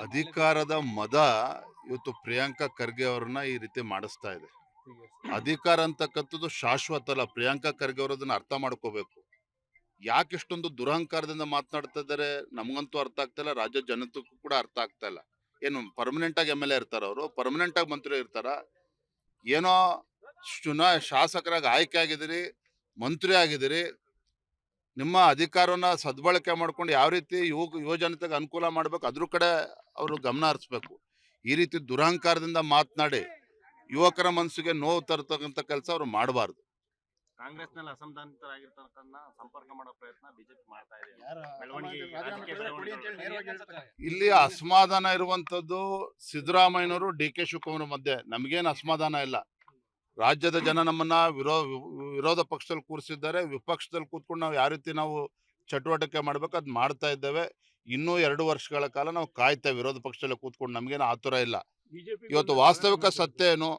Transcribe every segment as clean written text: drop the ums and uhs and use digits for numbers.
ಅಧಿಕಾರದ ಮದ ಇವತ್ತು ಪ್ರಿಯಾಂಕಾ ಖರ್ಗೆ ಅವ್ರನ್ನ ಈ ರೀತಿ ಮಾಡಿಸ್ತಾ ಇದೆ. ಅಧಿಕಾರ ಅಂತಕ್ಕಂಥದ್ದು ಶಾಶ್ವತ ಅಲ್ಲ. ಪ್ರಿಯಾಂಕಾ ಖರ್ಗೆ ಅವರು ಅದನ್ನ ಅರ್ಥ ಮಾಡ್ಕೋಬೇಕು. ಯಾಕೆ ಇಷ್ಟೊಂದು ದುರಹಂಕಾರದಿಂದ ಮಾತನಾಡ್ತಾ ಇದ್ದಾರೆ ನಮಗಂತೂ ಅರ್ಥ ಆಗ್ತಾ ಇಲ್ಲ, ರಾಜ್ಯ ಜನತೆಗೂ ಕೂಡ ಅರ್ಥ ಆಗ್ತಾ ಇಲ್ಲ. ಏನು ಪರ್ಮನೆಂಟ್ ಆಗಿ MLA ಇರ್ತಾರ ಅವರು? ಪರ್ಮನೆಂಟ್ ಆಗಿ ಮಂತ್ರಿ ಇರ್ತಾರ? ಏನೋ ಶಾಸಕರಾಗಿ ಆಯ್ಕೆ ಆಗಿದಿರಿ, ಮಂತ್ರಿ ಆಗಿದಿರಿ, ನಿಮ್ಮ ಅಧಿಕಾರವನ್ನ ಸದ್ಬಳಕೆ ಮಾಡ್ಕೊಂಡು ಯಾವ ರೀತಿ ಯುವ ಜನತೆಗೆ ಅನುಕೂಲ ಮಾಡ್ಬೇಕು ಅದ್ರ ಕಡೆ ಅವರು ಗಮನ ಹರಿಸ್ಬೇಕು. ಈ ರೀತಿ ದುರಹಂಕಾರದಿಂದ ಮಾತನಾಡಿ ಯುವಕರ ಮನಸ್ಸಿಗೆ ನೋವು ತರ್ತಕ್ಕಂಥ ಕೆಲಸ ಅವರು ಮಾಡಬಾರ್ದು. ಕಾಂಗ್ರೆಸ್ನಲ್ಲಿ ಅಸಮಾಧಾನಿತರಾಗಿರ್ತಕ್ಕಂಥ ಸಂಪರ್ಕ ಮಾಡೋ ಪ್ರಯತ್ನ ಬಿಜೆಪಿ ಮಾಡ್ತಾ ಇದೆ. ಇಲ್ಲಿ ಅಸಮಾಧಾನ ಇರುವಂತದ್ದು ಸಿದ್ದರಾಮಯ್ಯನವರು DK ಶಿವಕುಮಾರ್ ಮಧ್ಯೆ. ನಮಗೇನು ಅಸಮಾಧಾನ ಇಲ್ಲ. ರಾಜ್ಯದ ಜನ ನಮ್ಮನ್ನ ವಿರೋಧ ಪಕ್ಷದಲ್ಲಿ ಕೂರಿಸಿದ್ದಾರೆ. ವಿಪಕ್ಷದಲ್ಲಿ ಕೂತ್ಕೊಂಡು ನಾವು ಯಾವ ರೀತಿ ನಾವು ಚಟುವಟಿಕೆ ಮಾಡ್ಬೇಕು ಅದ್ ಮಾಡ್ತಾ ಇದ್ದೇವೆ. ಇನ್ನೂ 2 ವರ್ಷಗಳ ಕಾಲ ನಾವು ಕಾಯ್ತೇವೆ ವಿರೋಧ ಪಕ್ಷದಲ್ಲಿ ಕೂತ್ಕೊಂಡು. ನಮ್ಗೇನು ಆತುರ ಇಲ್ಲ. ಇವತ್ತು ವಾಸ್ತವಿಕ ಸತ್ಯ ಏನು,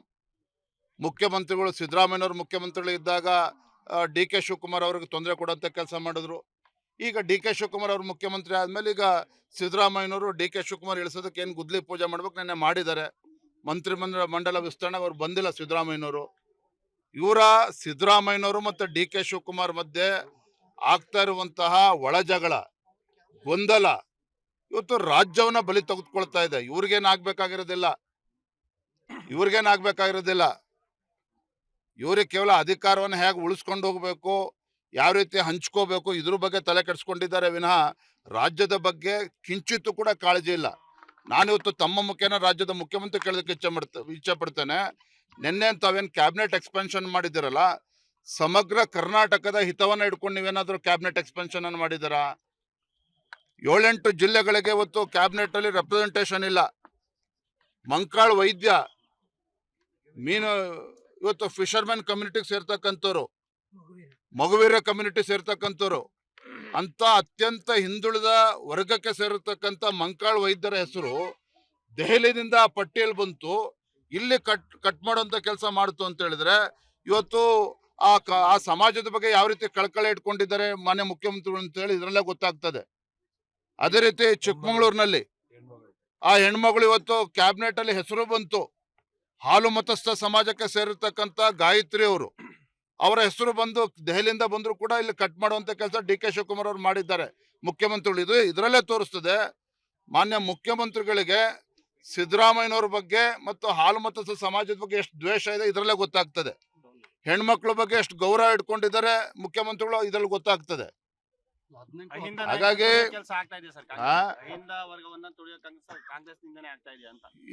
ಮುಖ್ಯಮಂತ್ರಿಗಳು ಸಿದ್ದರಾಮಯ್ಯನವರು ಮುಖ್ಯಮಂತ್ರಿಗಳು ಇದ್ದಾಗ DK ಶಿವಕುಮಾರ್ ಅವ್ರಿಗೆ ತೊಂದರೆ ಕೊಡುವಂತ ಕೆಲಸ ಮಾಡಿದ್ರು. ಈಗ DK ಶಿವಕುಮಾರ್ ಅವ್ರು ಮುಖ್ಯಮಂತ್ರಿ ಆದ್ಮೇಲೆ ಈಗ ಸಿದ್ದರಾಮಯ್ಯನವರು DK ಶಿವಕುಮಾರ್ ಇಳಿಸೋದಕ್ಕೆ ಏನ್ ಗುದ್ಲಿ ಪೂಜೆ ಮಾಡ್ಬೇಕು ನೆನ್ನೆ ಮಾಡಿದ್ದಾರೆ. ಮಂತ್ರಿ ಮಂಡಲ ವಿಸ್ತರಣೆಗೆ ಅವ್ರು ಬಂದಿಲ್ಲ ಸಿದ್ದರಾಮಯ್ಯನವರು. ಇವರ ಸಿದ್ದರಾಮಯ್ಯನವರು ಮತ್ತೆ DK ಶಿವಕುಮಾರ್ ಮಧ್ಯೆ ಆಗ್ತಾ ಇರುವಂತಹ ಒಳ ಜಗಳ, ಗೊಂದಲ ಇವತ್ತು ರಾಜ್ಯವನ್ನ ಬಲಿ ತೆಗೆದುಕೊಳ್ತಾ ಇದೆ. ಇವ್ರಿಗೇನಾಗ್ಬೇಕಾಗಿರೋದಿಲ್ಲ. ಇವ್ರಿಗೆ ಕೇವಲ ಅಧಿಕಾರವನ್ನು ಹೇಗೆ ಉಳಿಸ್ಕೊಂಡು ಹೋಗ್ಬೇಕು, ಯಾವ ರೀತಿ ಹಂಚ್ಕೋಬೇಕು ಇದ್ರ ಬಗ್ಗೆ ತಲೆ ಕೆಡಿಸ್ಕೊಂಡಿದ್ದಾರೆ ವಿನಃ ರಾಜ್ಯದ ಬಗ್ಗೆ ಕಿಂಚಿತ್ತೂ ಕೂಡ ಕಾಳಜಿ ಇಲ್ಲ. ನಾನಿವತ್ತು ತಮ್ಮ ಮುಖೇನ ರಾಜ್ಯದ ಮುಖ್ಯಮಂತ್ರಿ ಕೇಳೋದಕ್ಕೆ ಇಚ್ಛೆ ಪಡ್ತೇನೆ. ನಿನ್ನೆ ತಾವೇನು ಕ್ಯಾಬಿನೆಟ್ ಎಕ್ಸ್ಪೆನ್ಷನ್ ಮಾಡಿದಿರಲ್ಲ, ಸಮಗ್ರ ಕರ್ನಾಟಕದ ಹಿತವನ್ನ ಇಟ್ಕೊಂಡು ನೀವೇನಾದ್ರೂ ಕ್ಯಾಬಿನೆಟ್ ಎಕ್ಸ್ಪೆನ್ಷನ್ ಅನ್ನು ಮಾಡಿದಾರಾ? 7-8 ಜಿಲ್ಲೆಗಳಿಗೆ ಇವತ್ತು ಕ್ಯಾಬಿನೆಟ್ ಅಲ್ಲಿ ರೆಪ್ರೆಸೆಂಟೇಷನ್ ಇಲ್ಲ. ಮಂಕಾಳ್ ವೈದ್ಯ ಇವತ್ತು ಫಿಶರ್ಮನ್ ಕಮ್ಯುನಿಟಿಗೆ ಸೇರ್ತಕ್ಕಂಥವ್ರು, ಮಗುವೀರ ಕಮ್ಯುನಿಟಿ ಸೇರ್ತಕ್ಕಂಥವ್ರು, ಅಂತ ಅತ್ಯಂತ ಹಿಂದುಳಿದ ವರ್ಗಕ್ಕೆ ಸೇರಿರ್ತಕ್ಕಂಥ ಮಂಕಾಳ್ ವೈದ್ಯರ ಹೆಸರು ದೆಹಲಿಯಿಂದ ಆ ಪಟ್ಟಿಯಲ್ಲಿ ಬಂತು. ಇಲ್ಲಿ ಕಟ್ ಮಾಡುವಂತ ಕೆಲಸ ಮಾಡ್ತು ಅಂತ ಹೇಳಿದ್ರೆ ಇವತ್ತು ಆ ಸಮಾಜದ ಬಗ್ಗೆ ಯಾವ ರೀತಿ ಕಳಕಳಿ ಇಟ್ಕೊಂಡಿದ್ದಾರೆ ಮಾನ್ಯ ಮುಖ್ಯಮಂತ್ರಿಗಳು ಅಂತ ಹೇಳಿ ಇದ್ರಲ್ಲೇ ಗೊತ್ತಾಗ್ತದೆ. ಅದೇ ರೀತಿ ಚಿಕ್ಕಮಗಳೂರಿನಲ್ಲಿ ಆ ಹೆಣ್ಮಗಳು ಇವತ್ತು ಕ್ಯಾಬಿನೆಟ್ ಅಲ್ಲಿ ಹೆಸರು ಬಂತು. ಹಾಲು ಮತಸ್ಥ ಸಮಾಜಕ್ಕೆ ಸೇರಿರ್ತಕ್ಕಂಥ ಗಾಯತ್ರಿ ಅವರು, ಅವರ ಹೆಸರು ಬಂದು ದೆಹಲಿಯಿಂದ ಬಂದ್ರು ಕೂಡ ಇಲ್ಲಿ ಕಟ್ ಮಾಡುವಂತ ಕೆಲಸ DK ಶಿವಕುಮಾರ್ ಅವರು ಮಾಡಿದ್ದಾರೆ ಮುಖ್ಯಮಂತ್ರಿಗಳು. ಇದರಲ್ಲೇ ತೋರಿಸ್ತದೆ ಮಾನ್ಯ ಮುಖ್ಯಮಂತ್ರಿಗಳಿಗೆ ಸಿದ್ದರಾಮಯ್ಯನವ್ರ ಬಗ್ಗೆ ಮತ್ತು ಹಾಲು ಮತಸ್ಥ ಸಮಾಜದ ಬಗ್ಗೆ ಎಷ್ಟು ದ್ವೇಷ ಇದೆ ಇದರಲ್ಲೇ ಗೊತ್ತಾಗ್ತದೆ. ಹೆಣ್ಮಕ್ಳ ಬಗ್ಗೆ ಎಷ್ಟು ಗೌರವ ಇಟ್ಕೊಂಡಿದ್ದಾರೆ ಮುಖ್ಯಮಂತ್ರಿಗಳು ಇದರಲ್ಲಿ ಗೊತ್ತಾಗ್ತದೆ. ಹಾಗಾಗಿ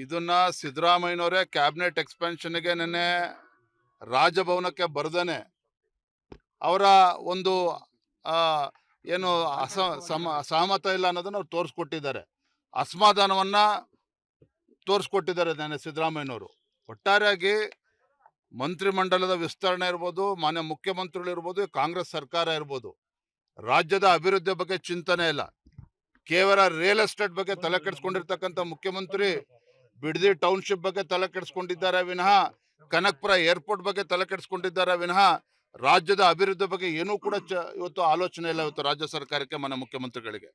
ಇದನ್ನ ಸಿದ್ದರಾಮಯ್ಯನವರೇ ಕ್ಯಾಬಿನೆಟ್ ಎಕ್ಸ್ಪೆನ್ಷನ್ಗೆ ನೆನ್ನೆ ರಾಜಭವನಕ್ಕೆ ಬರ್ದೇನೆ ಅವರ ಒಂದು ಏನು ಸಹಮತ ಇಲ್ಲ ಅನ್ನೋದನ್ನ ಅವ್ರು ತೋರಿಸ್ಕೊಟ್ಟಿದ್ದಾರೆ. ಅಸಮಾಧಾನವನ್ನ ತೋರಿಸ್ಕೊಟ್ಟಿದ್ದಾರೆ ನೆನ್ನೆ ಸಿದ್ದರಾಮಯ್ಯನವರು. ಒಟ್ಟಾರೆಯಾಗಿ ಮಂತ್ರಿಮಂಡಲದ ವಿಸ್ತರಣೆ ಇರ್ಬೋದು, ಮಾನ್ಯ ಮುಖ್ಯಮಂತ್ರಿಗಳು ಇರ್ಬೋದು, ಕಾಂಗ್ರೆಸ್ ಸರ್ಕಾರ ಇರ್ಬೋದು, ರಾಜ್ಯದ ಅಭಿವೃದ್ಧಿ ಬಗ್ಗೆ ಚಿಂತನೆ ಇಲ್ಲ. ಕೇವಲ ರಿಯಲ್ ಎಸ್ಟೇಟ್ ಬಗ್ಗೆ ತಲೆ ಕೆಡಿಸ್ಕೊಂಡಿರ್ತಕ್ಕಂಥ ಮುಖ್ಯಮಂತ್ರಿ ಬಿಡದಿ ಟೌನ್ಶಿಪ್ ಬಗ್ಗೆ ತಲೆ ಕೆಡಿಸ್ಕೊಂಡಿದ್ದಾರೆ ವಿನಃ ಕನಕಪುರ ಏರ್ಪೋರ್ಟ್ ಬಗ್ಗೆ ತಲೆ ಕೆಡಿಸ್ಕೊಂಡಿದ್ದಾರೆ ವಿನಃ ರಾಜ್ಯದ ಅಭಿವೃದ್ಧಿ ಬಗ್ಗೆ ಏನೂ ಕೂಡ ಇವತ್ತು ಆಲೋಚನೆ ಇಲ್ಲ ಇವತ್ತು ರಾಜ್ಯ ಸರ್ಕಾರಕ್ಕೆ, ಮಾನ್ಯ ಮುಖ್ಯಮಂತ್ರಿಗಳಿಗೆ.